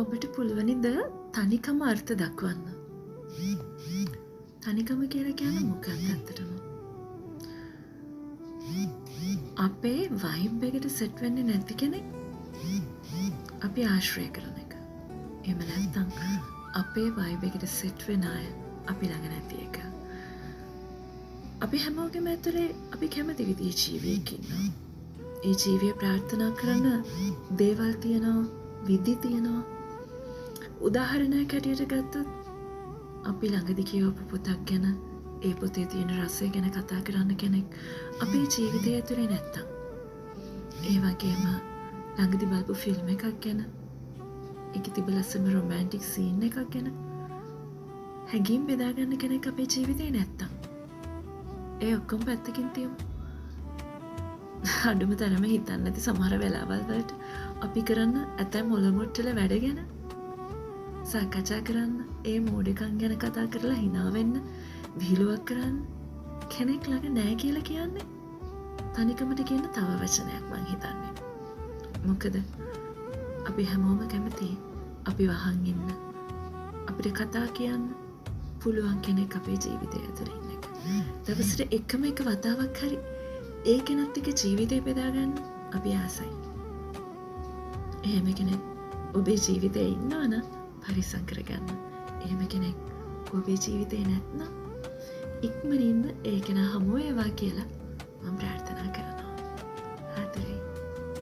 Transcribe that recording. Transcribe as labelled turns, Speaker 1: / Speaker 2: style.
Speaker 1: ඔබට පුළුවනිද තනිකම අර්ථ දක්වන්න? තනිකම කියලා කියන්නේ මොකක්ද ඇත්තටම? අපේ වයිබ් එකට සෙට් වෙන්නේ නැති කෙනෙක් අපි ආශ්‍රය කරන එක. එහෙම නැත්නම් අපේ වයිබ් එකට සෙට් වෙන අය අපි ළඟ නැති එක. අපි හැමෝගෙම ඇතුලේ අපි කැමති විදිහේ ජීවියෙක් ඉන්නවා. ඒ ජීවිය ප්‍රාර්ථනා කරන දේවල් තියෙනවා, විදි තියෙනවා. උදාහරණයක් හැටියට ගත්තොත් අපි ළඟදි කියවපු පොතක් ගැන, ඒ පොතේ තියෙන රසය ගැන කතා කරන්න කෙනෙක් අපේ ජීවිතය ඇතුලේ නැත්තම්, ඒ වගේම ළඟදි බලපු ෆිල්ම් එකක් ගැන, ඒකේ තිබ්බ ලස්සන රොමැන්ටික් සීන් එකක් ගැන හැඟීම් බෙදා ගන්න කෙනෙක් අපේ ජීවිතේ නැත්තම්, ඒ ඔක්කොම පැත්තකින් තියමු. අඩුම තරම හිතන්න නැති සමහර වෙලාවල් වලට අපි කරන්න ඇතැම් මොළමුට්ටල වැඩ ගැන සාකච්ඡා කරන්න, ඒ මෝඩකම් ගැන කතා කරලා hina වෙන්න, විහිළුවක් කරන්න කෙනෙක් ළඟ නැහැ කියලා කියන්නේ තනිකමට කියන තව වචනයක් මං හිතන්නේ. මොකද අපි හැමෝම කැමති අපි වහන් ඉන්න, අපිට කතා කියන්න පුළුවන් කෙනෙක් අපේ ජීවිතය ඇතුළේ ඉන්න එක. දවසට එකම එක වතාවක් හරි ඒ කෙනත් එක්ක ජීවිතය බෙදාගන්න අපි ආසයි. එහෙම කෙනෙක් ඔබේ ජීවිතේ ඉන්නවා නම් පරිස්සම් කරගන්න. එහෙම කෙනෙක් ඔබේ ජීවිතේ නැත්නම් ඉක්මනින්ම ඒ කෙනා හමු වේවා කියලා මම ප්‍රාර්ථනා කරනවා.